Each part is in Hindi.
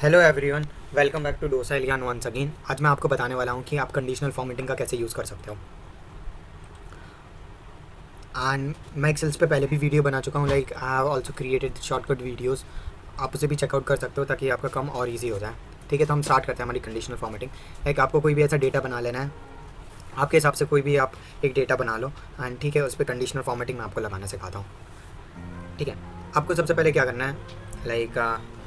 Hello everyone, welcome back to Dosa alien once again. आज मैं आपको बताने वाला हूँ कि आप कंडीशनल फॉर्मेटिंग का कैसे यूज़ कर सकते हो। एंड मैं एक्सेल्स पे पहले भी वीडियो बना चुका हूँ, like I have also created shortcut videos. आप उसे भी चेकआउट कर सकते हो ताकि आपका काम और ईजी हो जाए। ठीक है, तो हम स्टार्ट करते हैं हमारी कंडीशनल फॉर्मेटिंग। लाइक आपको कोई भी ऐसा डेटा बना लेना है, आपके हिसाब से कोई भी आप एक डेटा बना लो एंड ठीक है, उस पर कंडीशनल फॉर्मेटिंग मैं आपको लगाना सिखाता हूँ। ठीक है, आपको सबसे पहले क्या करना है, लाइक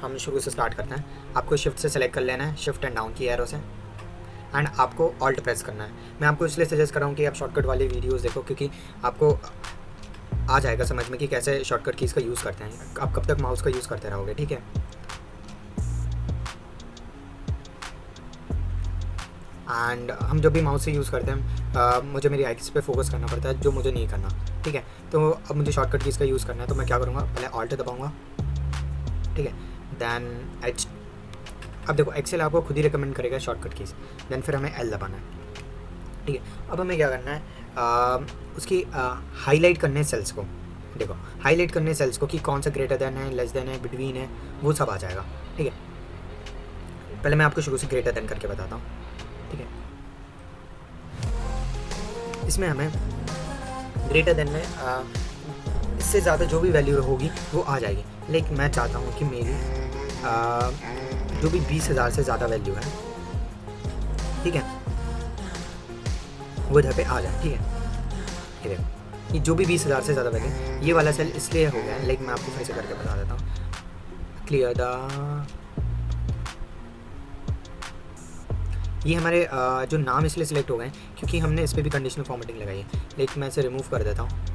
हम शुरू से स्टार्ट करते हैं। आपको शिफ्ट से सेलेक्ट कर लेना है, शिफ्ट एंड डाउन की एरो से, एंड आपको ऑल्ट प्रेस करना है। मैं आपको इसलिए सजेस्ट कर रहा हूँ कि आप शॉर्टकट वाले वीडियोस देखो, क्योंकि आपको आ जाएगा समझ में कि कैसे शॉर्टकट कीज़ का यूज़ करते हैं। आप कब तक माउस का यूज़ करते रहोगे। ठीक है, एंड हम जब भी माउस से यूज़ करते हैं मुझे मेरी आइज़ पे फोकस करना पड़ता है, जो मुझे नहीं करना। ठीक है, तो अब मुझे शॉर्टकट कीज़ का यूज़ करना है, तो मैं क्या करूँगा, पहले ऑल्ट दबाऊँगा। ठीक है, दैन एच। अब देखो एक्सेल आपको खुद ही रिकमेंड करेगा शॉर्टकट कीज़, देन फिर हमें एल दबाना है। ठीक है, अब हमें क्या करना है, उसकी हाईलाइट करने सेल्स को। देखो हाईलाइट करने सेल्स को कि कौन सा ग्रेटर देन है, लेस देन है, बिटवीन है, वो सब आ जाएगा। ठीक है, पहले मैं आपको शुरू से ग्रेटर देन करके बताता हूँ। ठीक है, इसमें हमें ग्रेटर देन में इससे ज़्यादा जो भी वैल्यू होगी वो आ जाएगी। लेकिन मैं चाहता हूँ कि मेरी जो भी 20,000 से ज़्यादा वैल्यू है, ठीक है, वो इधर पे आ जाए। ठीक है, ये देखो ये जो भी 20,000 से ज़्यादा वैल्यू, ये वाला सेल इसलिए हो गया है, लेकिन मैं आपको फिर से करके बता देता हूँ। क्लियर द, ये हमारे जो नाम इसलिए सिलेक्ट हो गए क्योंकि हमने इस पर भी कंडीशनल फॉर्मेटिंग लगाई है, लेकिन मैं इसे रिमूव कर देता हूँ।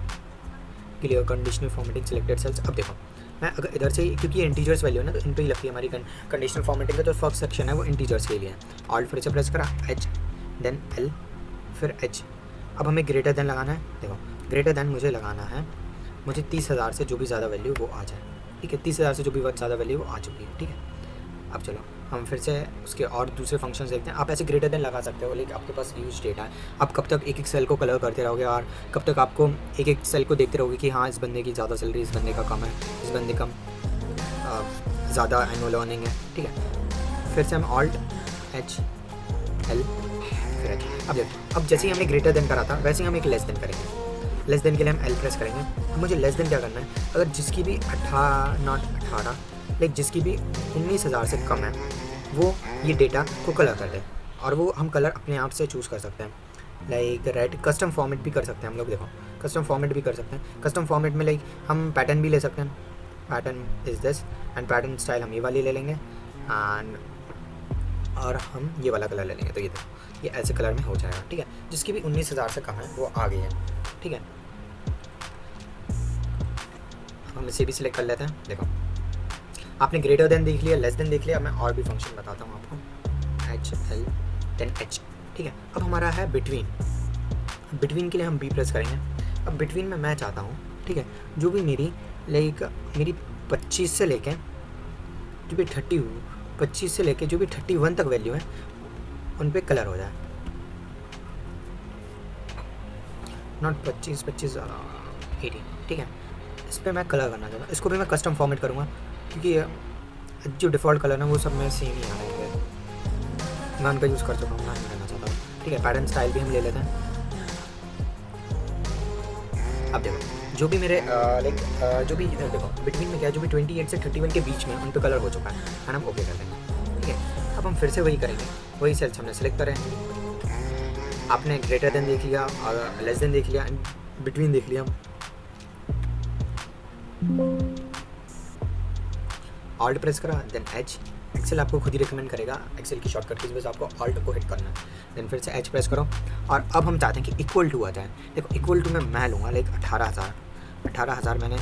Clear conditional formatting selected cells. अब देखो मैं अगर इधर से, क्योंकि ये इंटीजर्स वैल्यू है ना, तो इन पे ही लगती है हमारी कंडीशनल फॉर्मेटिंग का जो फर्स्ट सेक्शन है वो इंटीजर्स के लिए है। ऑल्ट फिर से प्रेस करा, एच देन एल फिर एच। अब हमें ग्रेटर देन लगाना है। देखो ग्रेटर देन मुझे लगाना है, मुझे 30,000 से जो भी ज़्यादा वैल्यू वो आ जाए। ठीक है, 30,000 से जो भी ज़्यादा वैल्यू वो आ चुकी है। ठीक है, अब चलो हम फिर से उसके और दूसरे फंक्शंस देखते हैं। आप ऐसे ग्रेटर देन लगा सकते हो, लेकिन आपके पास ह्यूज डेटा है। आप कब तक एक एक सेल को कलर करते रहोगे और कब तक आपको एक एक सेल को देखते रहोगे कि हाँ इस बंदे की ज़्यादा सैलरी, इस बंदे का कम है, इस बंदे का ज़्यादा एनुअल अर्निंग है। ठीक है, फिर से हम ऑल्ट एच एल फिर एच। अब देखो, अब जैसे ही हमने ग्रेटर देन करा था वैसे ही हम एक लेस देन करेंगे। लेस देन के लिए हम एल प्रेस करेंगे। अब मुझे लेस देन क्या करना है, अगर जिसकी भी 18 लाइक जिसकी भी 19,000 से कम है वो ये डेटा को कलर कर दे, और वो हम कलर अपने आप से चूज़ कर सकते हैं। लाइक रेड कस्टम फॉर्मेट भी कर सकते हैं हम लोग। देखो कस्टम फॉर्मेट भी कर सकते हैं। कस्टम फॉर्मेट में लाइक हम पैटर्न भी ले सकते हैं। Pattern is this, and pattern style हम ये वाली ले लेंगे, एंड और हम ये वाला कलर ले लेंगे। तो ये देखो ये ऐसे कलर में हो जाएगा। ठीक है, जिसकी भी 19,000 से कम है वो आ गई है। ठीक है, हम इसे भी सिलेक्ट कर लेते हैं। देखो आपने ग्रेटर देन देख लिया, लेस देन देख लिया। मैं और भी फंक्शन बताता हूँ आपको, एच एल देन एच। ठीक है, अब हमारा है बिटवीन। बिटवीन के लिए हम बी प्रेस करेंगे। अब बिटवीन में मैं चाहता हूँ, ठीक है, जो भी मेरी लाइक मेरी 25 से लेके जो भी 25 से लेके जो भी 31 तक वैल्यू है उन पे कलर हो जाए। नॉट 25 80। ठीक है, इस पर मैं कलर करना चाहता हूँ। इसको भी मैं कस्टम फॉर्मेट करूँगा, क्योंकि जो डिफ़ॉल्ट कलर है वो सब में सेम ही आ रहा है। मैं उनका यूज़ कर चुका हूँ, मैं नहीं करना चाहता हूँ। ठीक है, पैटर्न स्टाइल भी हम ले लेते हैं। अब देखो जो भी मेरे लाइक जो भी इधर देखो बिटवीन में क्या है, जो भी 28 से 31 के बीच में उन पर कलर हो चुका है, एंड हम ओके कर देंगे। ठीक है, अब हम फिर से वही करेंगे, वही सेल्स हमने सेलेक्ट करें। आपने ग्रेटर देन देख लिया और लेस देन देख लिया, बिटवीन देख लिया। ऑल्ट प्रेस करा, देन एच। एक्सेल आपको खुद ही रिकमेंड करेगा, एक्सेल की शॉर्टकट की बस आपको ऑल्ट को हिट करना है, देन फिर से एच प्रेस करो। और अब हम चाहते हैं कि इक्वल टू आ जाए। देखो इक्वल टू में मैं लूँगा लाइक 18,000 मैंने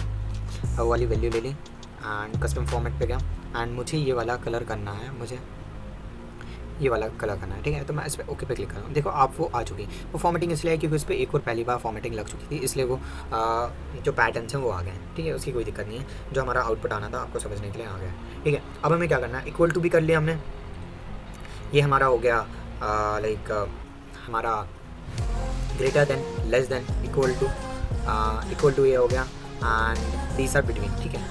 वो वाली वैल्यू ले ली, एंड कस्टम फॉर्मेट पे गया, एंड मुझे ये वाला कलर करना है, मुझे ये वाला कलर करना है। ठीक है, तो मैं इस पर ओके पे क्लिक कर रहा हूँ। देखो आप वो आ चुकी। वो फॉर्मेटिंग इसलिए है क्योंकि उस पर एक और पहली बार फॉर्मेटिंग लग चुकी थी, इसलिए वो जो पैटर्न्स हैं वो आ गए। ठीक है, उसकी कोई दिक्कत नहीं है, जो हमारा आउटपुट आना था आपको समझने के लिए आ गया। ठीक है, अब हमें क्या करना है, इक्वल टू भी कर लिया हमने। ये हमारा हो गया लाइक हमारा greater than, less than, equal to ये हो गया, एंड दीज आर बिटवीन। ठीक है,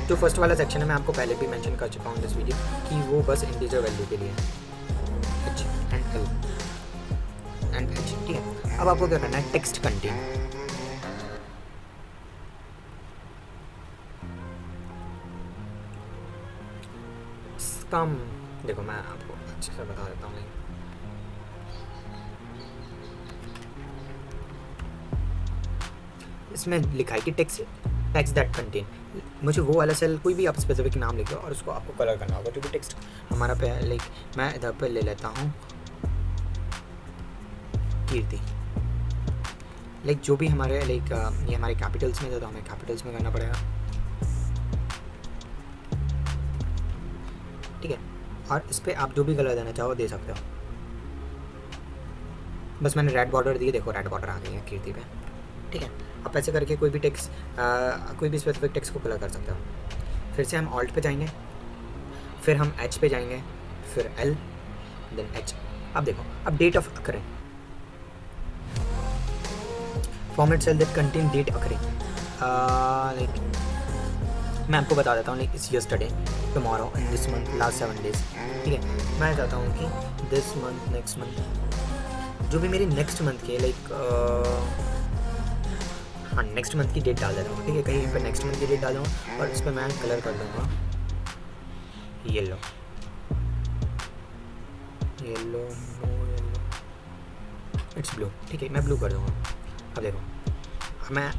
जो फर्स्ट वाला सेक्शन है मैं आपको पहले भी मेंशन कर चुका हूँ दिस वीडियो कि वो बस इंटीजर वैल्यू के लिए H and L and H, ठीक है। अब आपको क्या करना है, टेक्स्ट कंटेन, कम देखो मैं आपको अच्छे से बता देता हूँ। इसमें लिखा है कि टेक्स्ट दैट कंटेन, मुझे वो वाला सेल कोई भी आप स्पेसिफिक नाम लिखो और उसको आपको कलर करना होगा, जो भी टेक्स्ट हमारा पे लाइक मैं इधर पे ले लेता हूँ कीर्ति, लाइक जो भी हमारे लाइक ये हमारे कैपिटल्स में, तो हमें कैपिटल्स में करना पड़ेगा, ठीक है। और इस पर आप जो भी कलर देना चाहो दे सकते हो। बस मैंने रेड बॉर्डर दिए, देखो रेड बॉर्डर आ गई है कीर्ति पे, ठीक है। आप ऐसे करके कोई भी टेक्स्ट कोई भी स्पेसिफिक टेक्स्ट को कलर कर सकते हो। फिर से हम ऑल्ट पे जाएंगे, फिर हम एच पे जाएंगे, फिर एल देन एच। अब देखो, अब date of occurring, format cell that contain date occurring, like मैं आपको बता देता हूँ, like it's yesterday, tomorrow, in this month, last 7 days, ठीक है। मैं चाहता हूँ कि दिस मंथ, नेक्स्ट मंथ, जो भी मेरी नेक्स्ट मंथ की लाइक हाँ नेक्स्ट मंथ की डेट डाल देता हूँ, ठीक है। कहीं पर नेक्स्ट मंथ की डेट डालूँगा और इस पर मैं कलर कर दूँगा yellow, yellow no yellow, it's blue, ठीक है। मैं ब्लू कर दूँगा। अब देखो, अब मैं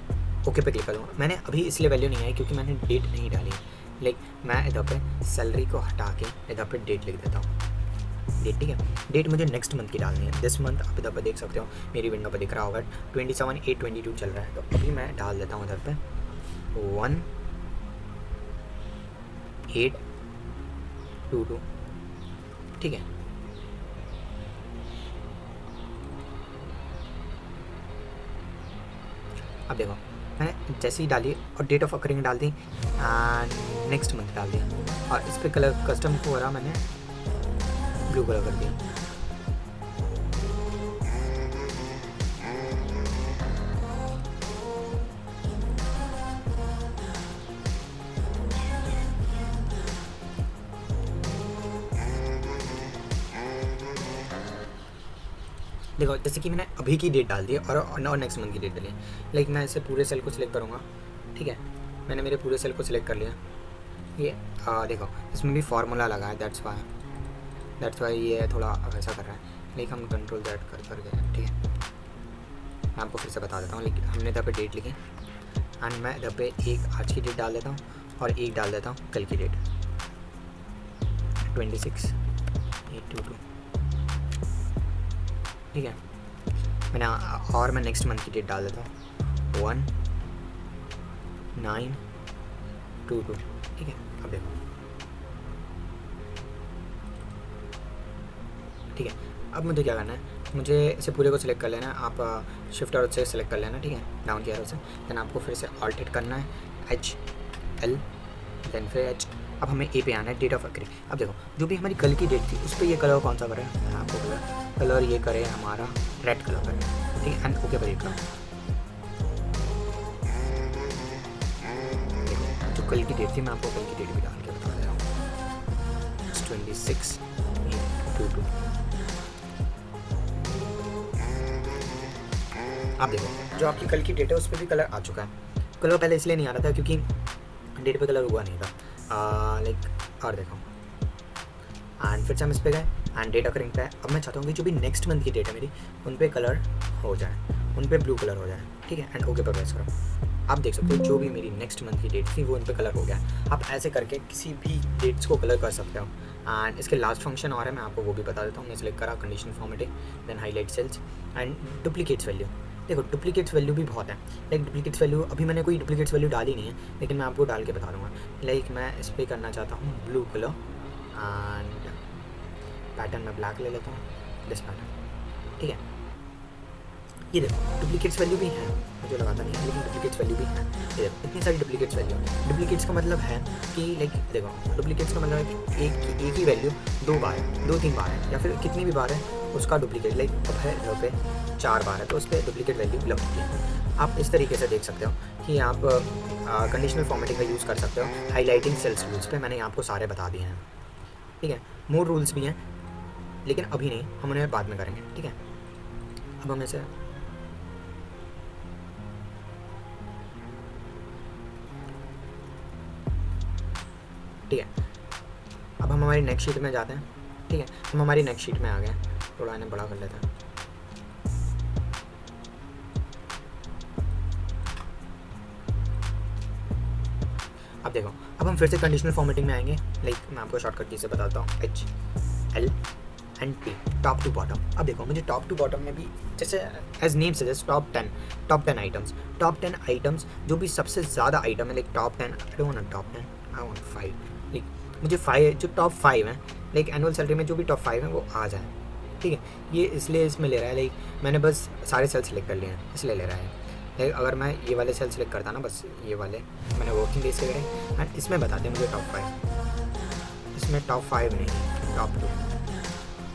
ओके पे क्लिक कर दूँगा। मैंने अभी इसलिए वैल्यू नहीं आई क्योंकि मैंने डेट नहीं डाली, लाइक मैं इधर पे सैलरी को हटा के इधर पे डेट लिख देता हूँ, डेट, ठीक है। डेट मुझे नेक्स्ट मंथ की डालनी है, दिस मंथ। आप इधर पे देख सकते हो, मेरी विंडो पे दिख रहा होगा 27/8/22 चल रहा है, तो अभी मैं डाल देता हूँ इधर पे 1/8/22, ठीक है। अब देखो, मैंने जैसे ही डाली और डेट ऑफ अकरिंग डाल दी एंड नेक्स्ट मंथ डाल दिया, और इस पर कलर कस्टम को हो रहा, मैंने ब्लू कलर कर दिया। देखो जैसे कि मैंने अभी की डेट डाल दी और नेक्स्ट मंथ की डेट डाली, लाइक मैं इसे पूरे सेल को सिलेक्ट करूँगा, ठीक है। मैंने मेरे पूरे सेल को सिलेक्ट कर लिया। ये देखो इसमें भी फार्मूला लगा है, दैट्स वाई ये थोड़ा वैसा कर रहा है, लाइक हम कंट्रोल दैट कर गए, ठीक है। मैं आपको फिर से बता देता हूँ, लेकिन हमने इधर पे डेट लिखी एंड मैं इधर पे एक आज की डेट डाल देता हूँ और एक डाल देता हूँ कल की डेट 26/8/22, ठीक है। मैं नेक्स्ट मंथ की डेट डाल देता हूँ 1/9/22, ठीक है। अब देखो, ठीक है। अब मुझे क्या करना है, मुझे इसे पूरे को सिलेक्ट कर लेना है, आप शिफ्ट और से सिलेक्ट कर लेना, ठीक है, डाउन की एरो से। देन आपको फिर से ऑल्ट हिट करना है, एच एल देन फिर एच। अब हमें ए पे आना है, डेट ऑफ अकरिंग। अब देखो, जो भी हमारी कल की डेट थी उस पर ये कलर कौन सा करें, मैं आपको कलर ये करे हमारा रेड कलर करें, ठीक है। एंड ओके पर देखो, जो कल की डेट थी मैं आपको कल की डेट भी डाल के बता दे रहा हूँ, 26/8/22। आप देखो, जो आपकी कल की डेट है उस पर भी कलर आ चुका है। कलर पहले इसलिए नहीं आ रहा था क्योंकि डेट पे कलर हुआ नहीं था, लाइक। और देखो, एंड फिर से हम इस पर गए एंड डेट अकरिंग पे है। अब मैं चाहता हूँ कि जो भी नेक्स्ट मंथ की डेट है मेरी, उन पे कलर हो जाए, उन पे ब्लू कलर हो जाए, ठीक है। एंड ओके पर प्रेस करो। आप देख सकते हो जो भी मेरी नेक्स्ट मंथ की डेट थी वो उन पे कलर हो गया। आप ऐसे करके किसी भी डेट्स को कलर कर सकते हो। एंड इसके लास्ट फंक्शन और है, मैं आपको वो भी बता देता हूँ। मैं सिलेक्ट करा condition formatting, then highlight cells and duplicates value. देखो डुप्लीकेट्स वैल्यू भी बहुत है, लाइक डुप्लीकेट्स वैल्यू अभी मैंने कोई डुप्लीकेट्स वैल्यू डाली नहीं है, लेकिन मैं आपको डाल के बता दूँगा। लाइक मैं इस पर करना चाहता हूँ ब्लू कलर एंड पैटर्न में ब्लैक ले लेता हूँ, दिस पैटर्न, ठीक है। ये देखो डुप्लीकेट्स वैल्यू भी है, मुझे लगाता नहीं है लेकिन डुप्लीकेट्स वैल्यू भी है। ये देखो इतनी सारी डुप्लीकेट्स वैल्यू। डुप्लीकेट्स का मतलब है कि लाइक देखो, डुप्लीकेट्स का मतलब है कि एक ही वैल्यू 2 बार है, 2-3 बार है, या फिर कितनी भी बार है उसका डुप्लीकेट लाइक अब है यहाँ पे 4 बार है तो उस पर डुप्लीकेट वैल्यू लगती है। आप इस तरीके से देख सकते हो कि आप कंडीशनल फॉर्मेटिंग का यूज़ कर सकते हो। हाईलाइटिंग सेल्स रूल्स पे मैंने आपको सारे बता दिए हैं, ठीक है। मोर रूल्स भी हैं लेकिन अभी नहीं, हम उन्हें बाद में करेंगे, ठीक है। अब हम इसे ठीक है, अब हम हमारी नेक्स्ट शीट में जाते हैं, ठीक है। हम हमारी नेक्स्ट शीट में आ गए, थोड़ा इन्हें बड़ा कर लेते हैं। अब देखो, अब हम फिर से कंडीशनल फॉर्मेटिंग में आएंगे। लाइक मैं आपको शॉर्टकट चीज़ें बताता हूँ, HL and T, top to bottom. अब देखो मुझे टॉप टू बॉटम में भी जैसे as name suggest top 10 items, top 10 items जो भी सबसे ज़्यादा आइटम है, like top 10, I don't want top 10, I want 5, like मुझे 5 जो टॉप 5 हैं, लाइक एनुअल सैलरी में जो भी टॉप 5 हैं वो आ जाए, ठीक है। ये इसलिए इसमें ले रहा है, लाइक मैंने बस सारे सेल सेलेक्ट कर लिए हैं इसलिए ले रहा है। लाइक अगर मैं ये वाले सेल सेलेक्ट करता ना, बस ये वाले मैंने वर्किंग डेज से करे एंड इसमें बताते मुझे टॉप 5, इसमें टॉप 5 नहीं टॉप 2,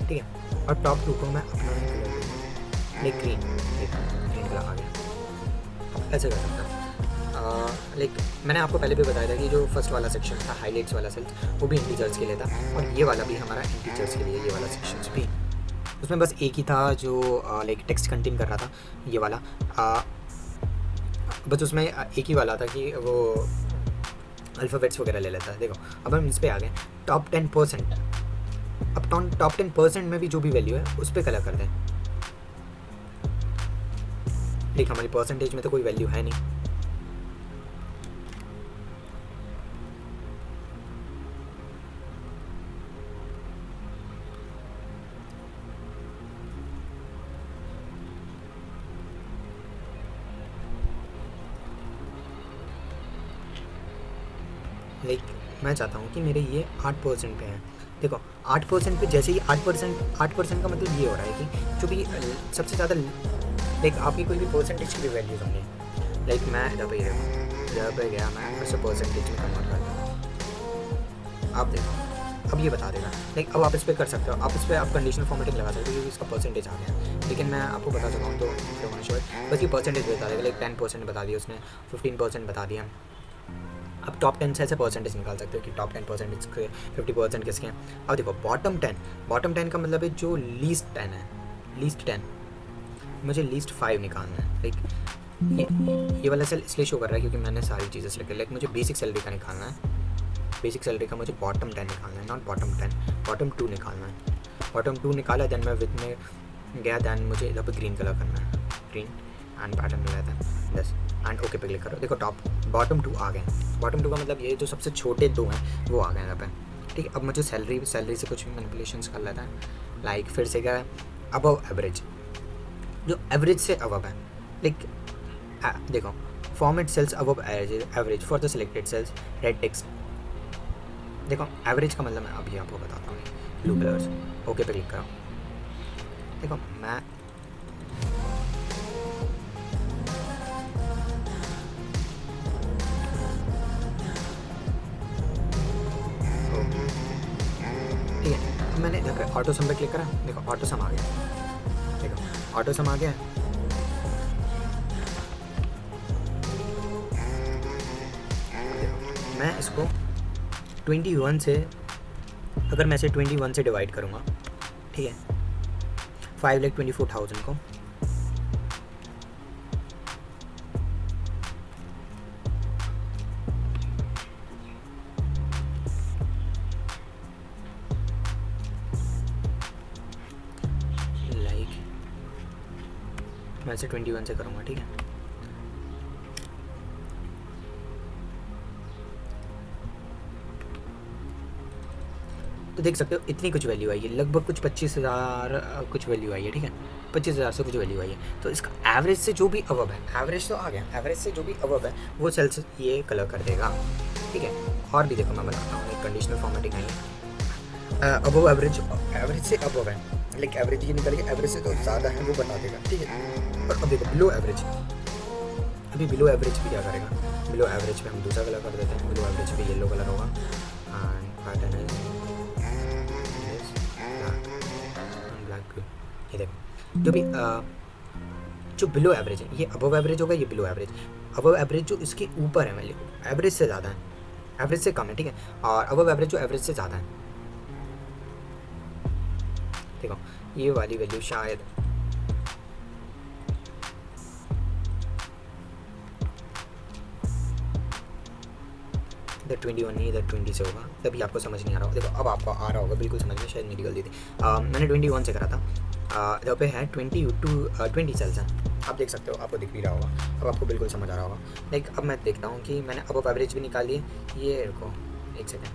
ठीक है। और टॉप 2 को मैं अपना लाइक ग्रीन कलर आ गया, ऐसे कर सकता हूँ। लाइक मैंने आपको पहले भी बताया था कि जो फर्स्ट वाला सेक्शन था हाईलाइट्स वाला सेल्स वो भी इंटीजर्स के लिए था, और ये वाला भी हमारा इंटीजर्स के लिए, ये वाला सेक्शन भी उसमें बस एक ही था जो लाइक टेक्स्ट कंटेन कर रहा था, ये वाला बस उसमें एक ही वाला था कि वो अल्फ़ाबेट्स वगैरह ले लेता है। देखो अब हम इस पर आ गए टॉप 10%। अब टॉप 10% में भी जो भी वैल्यू है उस पर कलर कर दें। देख हमारी परसेंटेज में तो कोई वैल्यू है नहीं, लाइक मैं चाहता हूँ कि मेरे ये 8% पे हैं। देखो 8% पे जैसे ही 8% का मतलब ये हो रहा है कि जो भी सबसे ज़्यादा लाइक आपकी कोई भी परसेंटेज की भी वैल्यूज होंगी, लाइक मैं इधर पे गया मैं उससे परसेंटेज में कन्वर्ट कर दूँ। आप देखो अब ये बता देगा, लाइक अब आप इस पर कर सकते हो, आप इस पर आप कंडीशनल फॉर्मेटिंग लगा सकते हो क्योंकि इसका परसेंटेज आ गया। लेकिन मैं आपको बता चुका हूँ तो बस ये परसेंटेज बता देगा, लाइक 10% बता दिया उसने, 15% बता दिया। अब टॉप 10 से ऐसे परसेंटेज निकाल सकते हो कि टॉप 10% इसके 50% किसके हैं। अब देखो बॉटम 10 का मतलब है जो लीस्ट 10 है, लीस्ट 10 मुझे लीस्ट 5 निकालना है। लाइक ये वाला सेल इसलिए शो कर रहा है क्योंकि मैंने सारी चीज़ें सेलेक्ट कर, लाइक मुझे बेसिक सैलरी का निकालना है, बेसिक सैलरी का मुझे बॉटम 10 निकालना है, नॉट बॉटम 10, बॉटम 2 निकालना है। बॉटम 2 निकाला, देन मैं विद में गया, देन मुझे इधर पर ग्रीन कलर करना है, ग्रीन एंड पैटर्न मिला था बस एंड ओके पे क्लिक करो। देखो बॉटम 2 आ गए। बॉटम 2 का मतलब ये जो सबसे छोटे 2 हैं वो आ गए यहाँ पे, ठीक है। अब मुझे सैलरी से कुछ मैनिपुलेशंस कर लेता है, लाइक फिर से क्या है अबव एवरेज, जो एवरेज से अबव है, लाइक देखो format cells above average for the selected cells red text. देखो एवरेज का मतलब मैं अभी आपको बताता हूँ, ब्लू कलर्स ओके पे क्लिक करो। देखो मैं ठीक है, अब मैंने देखो ऑटो सम पे क्लिक करा, देखो ऑटो सम आ गया, देखो ऑटो सम आ गया। मैं इसको 21 से, अगर मैं इसे 21 से डिवाइड करूँगा, ठीक है, 5,24,000 को लाइक मैं इसे 21 से करूँगा, ठीक है। तो देख सकते हो इतनी कुछ वैल्यू आई है, लगभग कुछ 25,000 कुछ वैल्यू आई है, ठीक है, 25,000 से कुछ वैल्यू आई है। तो इसका एवरेज से जो भी अबव है, एवरेज तो आ गया, एवरेज से जो भी अबव है वो सेल्स ये कलर कर देगा, ठीक है। और भी देखो मैं बताता हूँ, एक कंडीशनल फॉर्मेटिंग आई है, अबव एवरेज, एवरेज से अबव है, लाइक एवरेज ये निकल के एवरेज से तो ज़्यादा है वो बता देगा, ठीक है। और अब देखो बिलो एवरेज, अभी बिलो एवरेज भी क्या करेगा, बिलो एवरेज पे हम दूसरा कलर कर देते हैं, बिलो एवरेज पे येलो कलर होगा एंड पैटर्न है ब्लैक, ये देखो जो भी जो बिलो एवरेज है, ये अबव एवरेज होगा, ये बिलो एवरेज। अबव एवरेज जो इसके ऊपर है वैल्यू, एवरेज से ज़्यादा है, एवरेज से कम है, ठीक है। और अबव एवरेज जो एवरेज से ज़्यादा है, देखो ये वाली वैल्यू शायद इधर 21 नहीं, इधर 20 से होगा, तभी आपको समझ नहीं आ रहा होगा। देखो अब आपको आ रहा होगा बिल्कुल समझ में, शायद मेरी गलती थी। मैंने 21 से करा था। इधर पे है 20 सेल्स हैं, आप देख सकते हो, आपको दिख भी रहा होगा। अब आपको बिल्कुल समझ आ रहा होगा। लाइक अब मैं देखता हूँ कि मैंने अब एवरेज भी निकाल लिए। ये रुको एक सेकेंड,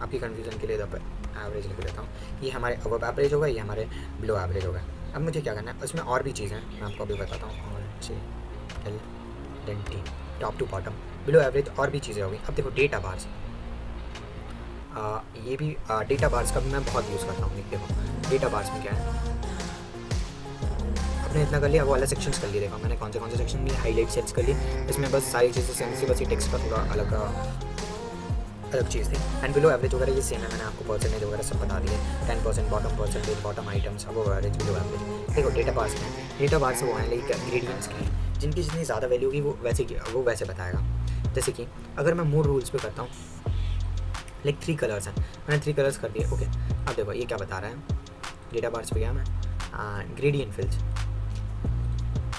आपकी कन्फ्यूज़न के लिए इधर पर एवरेज लिख देता हूँ। ये हमारे अब एवरेज होगा, ये हमारे बिलो एवरेज होगा। अब मुझे क्या करना है, उसमें और भी चीज़ें हैं, मैं आपको अभी बताता हूँ। और डेंटी top to bottom below average और भी चीज़ें होगी। अब देखो डेटा बार्स, ये भी डेटा बार्स का भी मैं बहुत यूज़ करता हूँ। देखो डेटा बार्स में क्या है, आपने इतना कर लिया, वो वाला सेक्शंस कर लिए। देखो मैंने कौन से सेक्शन लिए, हाईलाइट सेल्स कर लिए। इसमें बस सारी चीज़ें सेम सी, बस ये टेक्स्ट का थोड़ा अलग चीज़ थी। एंड बिलो एवरेज वगैरह ये सेम है, मैंने आपको परसेंटेज वगैरह सब बता दिए। 10% बॉटम परसेंटेज, बॉटम आइटम्स, अब एवरेज, बिलो एवरेज। देखो डेटा बार्स में, डेटा बार्स वो हैं लाइक इंग्रेडिएंट्स की, जिनकी जितनी ज़्यादा वैल्यू होगी वो वैसे बताएगा। जैसे कि अगर मैं मोर रूल्स पे करता हूँ, लाइक 3 कलर्स हैं, मैंने 3 कलर्स कर दिए। ओके अब देखो ये क्या बता रहा है, डेटा बार्स पे गया मैं, ग्रेडियंट फिल्स।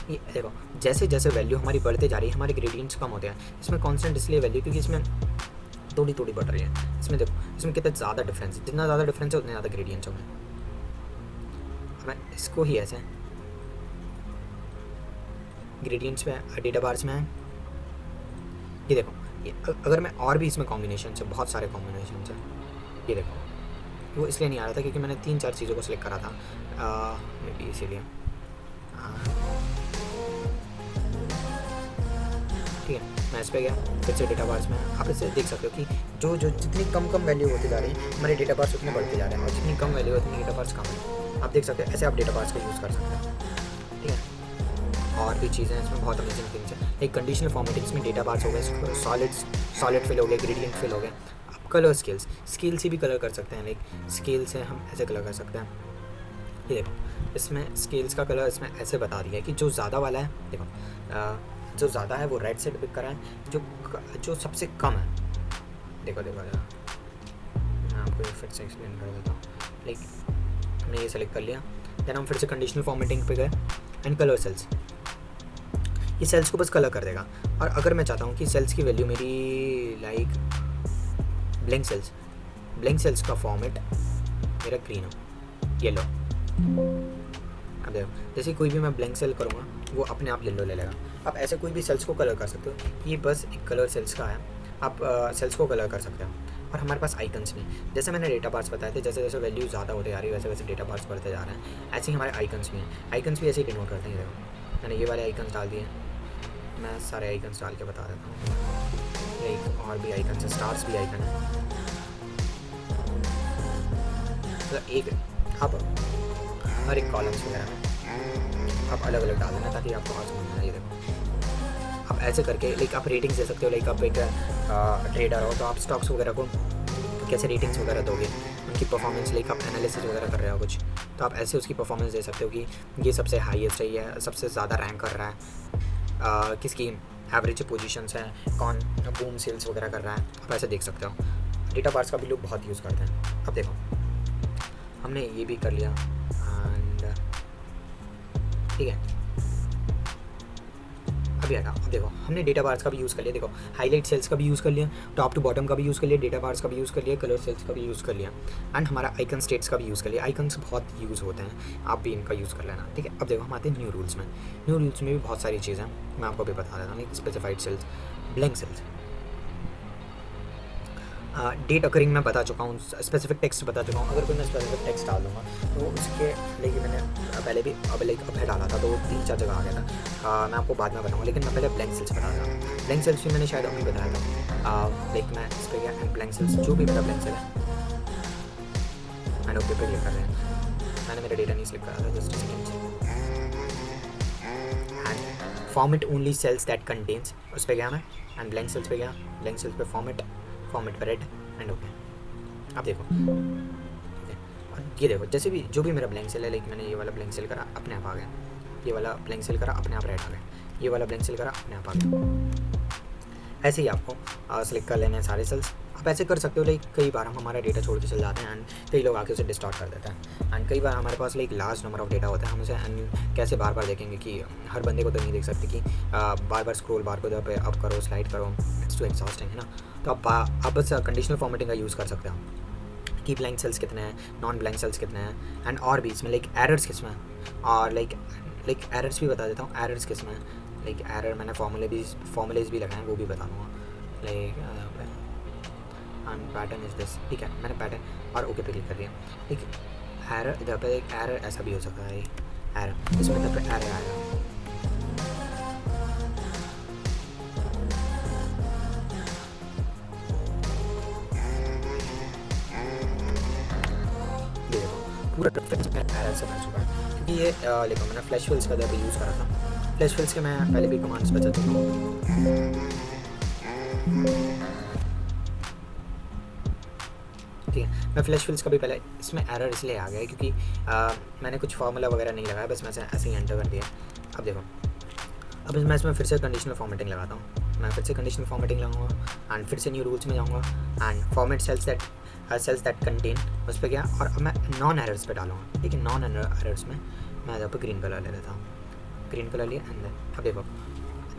ये देखो जैसे जैसे वैल्यू हमारी बढ़ते जा रही है, हमारे ग्रेडियंट्स कम होते हैं। इसमें कांस्टेंट इसलिए वैल्यू क्योंकि इसमें थोड़ी बढ़ रही है। इसमें देखो इसमें कितना ज़्यादा डिफरेंस है, जितना ज़्यादा डिफरेंस है उतने ज़्यादा ग्रेडियंट्स होंगे। मैं इसको ही ऐसे ग्रेडियंट्स में डेटा बार्स में है। ये देखो ये अगर मैं और भी इसमें कॉम्बिनेशन है, बहुत सारे कॉम्बिनेशन है। ये देखो वो इसलिए नहीं आ रहा था क्योंकि मैंने 3-4 चीज़ों को सिलेक्ट करा था, मे बी इसीलिए। ठीक है मैं इस पर गया, फिर से डेटा बार्स में आप इससे देख सकते हो कि जो जितनी कम वैल्यू होती जा रही है, हमारे डेटा बार्स उतने बढ़ते जा रहे हैं, और जितनी कम वैल्यू उतनी डेटा बार्स कम है। आप देख सकते हैं, ऐसे आप डेटा बार्स का यूज़ कर सकते हैं। ठीक है और भी चीज़ें हैं इसमें, बहुत अमेजिंग थिंग्स हैं। एक कंडीशनल फॉर्मेटिंग में डेटा बार्स हो गए, सॉलिड फिल हो गए, ग्रेडियंट फिल हो गए। अब कलर स्केल से भी कलर कर सकते हैं, लाइक स्केल से हम ऐसे कलर कर सकते हैं। ये देखो इसमें स्केल्स का कलर इसमें ऐसे बता दिया है कि जो ज़्यादा वाला है, देखो जो ज़्यादा है वो रेड से डिपिक्ट करा है, जो सबसे कम है, देखो मैं आपको फिर से एक्सप्लेन कर देता हूँ। लाइक हमने ये सेलेक्ट कर लिया, देन हम फिर से कंडीशनल फॉर्मेटिंग पे गए एंड कलर सेल्स। ये सेल्स को बस कलर कर देगा। और अगर मैं चाहता हूँ कि सेल्स की वैल्यू मेरी लाइक ब्लैंक सेल्स का फॉर्मेट मेरा ग्रीन हो, येलो। अब देखो जैसे कोई भी मैं ब्लैंक सेल करूँगा वो अपने आप येलो ले लेगा। आप ऐसे कोई भी सेल्स को कलर कर सकते हो, ये बस एक कलर सेल्स का है, आप सेल्स को कलर कर सकते हो। और हमारे पास आइकन्स भी, जैसे मैंने डेटा बार्स बताए थे, जैसे जैसे वैल्यू ज़्यादा होते जा रही है वैसे वैसे डेटा बार्स बढ़ते जा रहे हैं। ऐसे ही हमारे आइकन्स भी हैं, आइकन्स भी ऐसे ही डिनोट करते हैं। देखो मैंने ये वाले आइकन्स डाल दिए, मैं सारे आइकन्स डाल के बता देता हूँ। एक और भी आइकन है, स्टार्स भी आइकन है, मतलब एक आप हर एक कॉलम्स वगैरह में आप अलग अलग डाल देना ताकि आपको और समझ में आए। देखो आप ऐसे करके लाइक आप रेटिंग्स दे सकते हो। लाइक आप एक ट्रेडर हो तो आप स्टॉक्स वगैरह को कैसे रेटिंग्स वगैरह दोगे, उनकी परफॉर्मेंस, लाइक आप एनालिसिस वगैरह कर रहे हो कुछ, तो आप ऐसे उसकी परफॉर्मेंस दे सकते हो कि ये सबसे हाईएस्ट है, ये सबसे ज़्यादा रैंक कर रहा है, किसकी एवरेज पोजीशंस हैं, कौन बूम सेल्स वगैरह कर रहा है, आप ऐसे देख सकते हो। डेटा बार्स का भी लोग बहुत यूज़ करते हैं। अब देखो हमने ये भी कर लिया एंड ठीक है, अभी हटा। अब देखो हमने डेटा बार्स का भी यूज़ कर लिया, देखो हाईलाइट सेल्स का भी यूज़ कर लिया, टॉप टू बॉटम का भी यूज़ कर लिया, डेटा बार्स का भी यूज़ कर लिया, कलर सेल्स का भी यूज़ कर लिया, एंड हमारा आइकन स्टेट्स का भी यूज़ कर लिया। आइकन्स बहुत यूज़ होते हैं, आप भी इनका यूज़ कर लेना। ठीक है अब देखो हम आते हैं न्यू रूल्स में। न्यू रूल्स में भी बहुत सारी चीज़ें मैं आपको अभी बता देता हूँ। Specified cells, blank cells, date occurring मैं बता चुका हूँ, स्पेसिफिक टेक्स्ट बता चुका हूँ। अगर कोई मैं स्पेसिफिक टेक्स्ट डाल दूँगा तो उसके लेकिन मैंने पहले भी अब डाला था तो 3-4 जगह आ गया था, मैं आपको बाद में बताऊँगा, लेकिन मैं पहले ब्लैंक सेल्स बता रहा हूँ। ब्लैंक सेल्स भी मैंने शायद अभी बताया था। लाइक मैं इस पर गया, ब्लैंक सेल्स जो भी मेरा ब्लैंक सेल है मैंने ओके पे क्लिक कर रहे हैं, मैंने मेरा डेटा नहीं सिलेक्ट करा था, just second. And format only cells that contains, उस पर गया मैं एंड ब्लैंक सेल्स पे गया, ब्लैंक सेल्स पे फॉर्मेट पे रेड एंड ओके। अब देखो ठीक है और ये देखो जैसे भी जो भी मेरा ब्लैंक सेल है, लाइक मैंने ये वाला ब्लैंक सेल करा अपने आप आ गया, ये वाला ब्लैंक सेल करा अपने आप रेड आ गया, ये वाला ब्लैंक सेल करा अपने आप आ गया। ऐसे ही आपको सेलेक्ट कर लेने हैं सारे सेल्स। आप ऐसे कर सकते हो, लाइक कई बार हम हमारा डेटा छोड़ के चल जाते हैं एंड कई लोग आके उसे डिस्टॉर्ट कर देते हैं, एंड कई बार हमारे पास like large number of data होता है, हम उसे एंड कैसे बार बार देखेंगे कि हर बंदे को तो नहीं देख सकते कि बार बार स्क्रॉल बार को पे अप करो स्लाइड करो, इट्स टू एग्जॉस्टिंग है ना। तो आप बस कंडीशनल फॉर्मेटिंग का यूज़ कर सकते हो कि ब्लैंक सेल्स कितने हैं, नॉन ब्लैंक सेल्स कितने हैं, एंड और भी इसमें लाइक एरर्स किस में हैं, और लाइक एरर्स भी बता देता हूँ, एरर्स किस में हैं। लाइक एरर मैंने फॉर्मूलेज भी लगाए हैं, वो भी बता दूँगा। Like and pattern is this, ठीक है, मैंने पैटर्न और ओके पे क्लिक कर दिया। ठीक, एरर इधर पे एक एरर ऐसा भी हो सकता है, एरर इसमें इधर पे एरर आएगा। ये देखो पूरा डिफरेंस में एरर से बन चुका है, क्योंकि ये देखो मैंने फ्लैश फिल्स का इधर पे यूज़ करा था। फ्लैश फिल्स के मैं पहले भी कमांड्स बचा चुका हूँ, ठीक है। मैं फ्लैश फिल्स का भी पहले इसमें एरर इसलिए आ गया है क्योंकि मैंने कुछ फार्मूला वगैरह नहीं लगाया, बस मैं ऐसे ही एंटर कर दिया। अब देखो, अब मैं इसमें फिर से कंडीशनल फॉर्मेटिंग लगाता हूँ, मैं फिर से कंडीशनल फॉर्मेटिंग लगाऊंगा एंड फिर से न्यू रूल्स में जाऊँगा and format cells that contain, उस पर गया और अब मैं नॉन एरर्स पे डालूंगा। ठीक है, नॉन एरर्स में मैं इधर पर ग्रीन कलर ले लेता हूँ, ग्रीन कलर लिया एंड अब देखो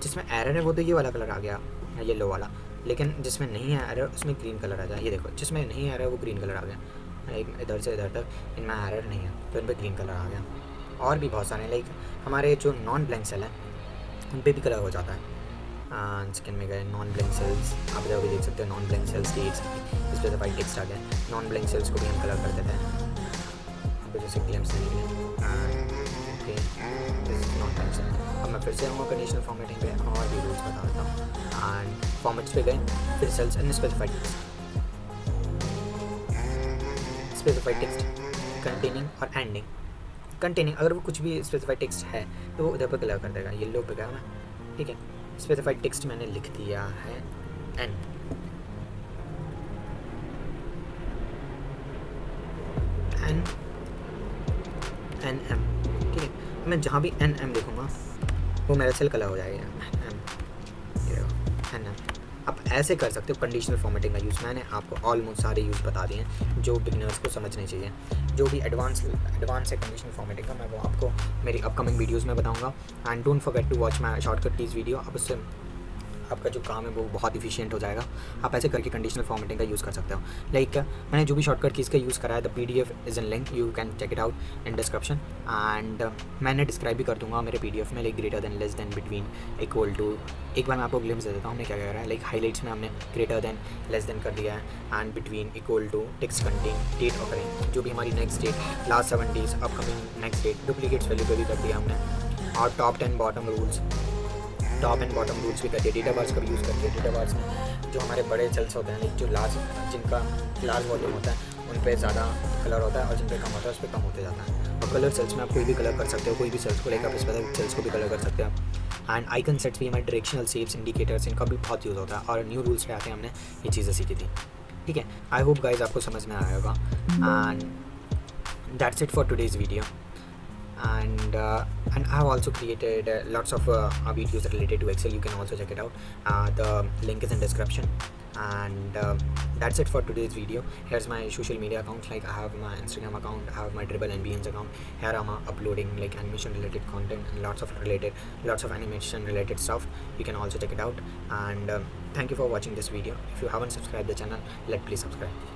जिसमें एरर है वो तो ये वाला कलर आ गया, येलो वाला, लेकिन जिसमें नहीं है एरर उसमें ग्रीन कलर आ जाए। ये देखो जिसमें नहीं एरर वो ग्रीन कलर आ गया, एक इधर से इधर तक इनमें एरर नहीं है तो इन पर ग्रीन कलर आ गया। और भी बहुत सारे लाइक हमारे जो नॉन ब्लैंक सेल है उन पर भी कलर हो जाता है। सेकेंड में गए नॉन ब्लैंक सेल्स, आप इधर भी देख सकते हो नॉन ब्लैंक सेल्स की स्पेसिफाइड टेक्स्ट आ गया, नॉन ब्लैंक सेल्स को भी हम कलर कर देते हैं। अब जैसे ग्लिम्स नॉन ब्लैंक सेल। अब मैं फिर से आऊँगा कंडीशनल फॉर्मेटिंग पे और भी रूल्स बता देता हूँ एंड फॉर्मेट्स पे गए, फिर cells and specified text containing और एंडिंग। कंटेनिंग अगर वो कुछ भी स्पेसिफाइड टेक्स्ट है तो वो उधर पर कलर कर देगा, येलो पे गया मैं, ठीक है। स्पेसिफाइड टेक्स्ट मैंने लिख दिया है एन एम, ठीक है। मैं जहाँ भी एन एम लिखूँगा वो मेरा सेल कलर हो जाएगा, एन एम। आप ऐसे कर सकते हो कंडीशनल फॉर्मेटिंग का यूज़। मैंने आपको ऑलमोस्ट सारे यूज़ बता दिए हैं जो बिगिनर्स को समझने चाहिए। जो भी एडवांस है कंडीशनल फॉर्मेटिंग का मैं वो आपको मेरी अपकमिंग वीडियोज़ में बताऊँगा। And don't forget to watch my shortcut keys video. अब उससे आपका जो काम है वो बहुत इफिशिएंट हो जाएगा। आप ऐसे करके कंडीशनल फॉर्मेटिंग का यूज़ कर सकते हो। लाइक मैंने जो भी शॉर्टकट कीज़ का यूज़ करा है, the PDF is in link, you can check it out in description. And मैंने डिस्क्राइब भी कर दूंगा मेरे PDF में, like greater than, less than, between, equal to. एक बार मैं आपको ग्लिम्स दे देता हूँ हमने क्या कह रहा है। लाइक हाईलाइट्स में हमने ग्रेटर देन, लेस देन कर दिया है and between, equal to, text contain, date और करें जो भी हमारी next date, last 7 days, upcoming next date, duplicates value पे भी कर दिया हमने। और टॉप एंड बॉटम रूल्स भी करते हैं। डेटा बार्स का भी यूज़ करते हैं। डेटा बार्स में जो हमारे बड़े सेल्स होते हैं, लाइक जो जिनका लार्ज वॉल्यूम होता है उन पे ज़्यादा कलर होता है और जिन पे कम होता है उस पर कम होते जाता है। और कलर सेल्स में आप कोई भी कलर कर सकते हो, कोई भी सेल्स को लेकर आप स्पेसिफिक सेल्स को भी कलर कर सकते हो। एंड आइकन सेट्स भी हमारे डायरेक्शनल शेप्स, इंडिकेटर्स, इनका भी बहुत यूज़ होता है। और न्यू रूल्स पे आते हैं हमने ये चीज़ें सीखी थी, ठीक है। आई होप गाइज आपको समझ में आया होगा। And that's it for today's video. And I have also created lots of videos related to Excel. You can also check it out. The link is in description. And that's it for today's video. Here's my social media accounts. Like I have my Instagram account, I have my Dribble and Beans account. Here I'm uploading like animation related content and lots of animation related stuff. You can also check it out. And thank you for watching this video. If you haven't subscribed the channel, please subscribe.